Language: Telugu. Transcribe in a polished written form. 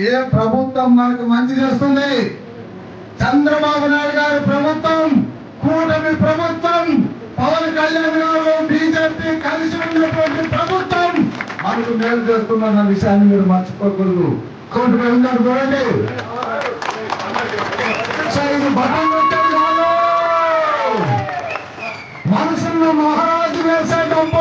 ఏ ప్రభుత్వం మనకు మంచి చేస్తుంది? చంద్రబాబు నాయుడు గారి ప్రభుత్వం, కూటమి ప్రభుత్వం, పవన్ కళ్యాణ్ గారు బీజేపీ కలిసి ఉన్నటువంటి ప్రభుత్వం మనకు మేలు చేస్తున్న విషయాన్ని మీరు మర్చిపోకూడదు. కూటమి ఉన్నాడు చూడండి. బటన్ పెట్టారు కాదు, మనసున్న మహారాజు వేసే డబ్బు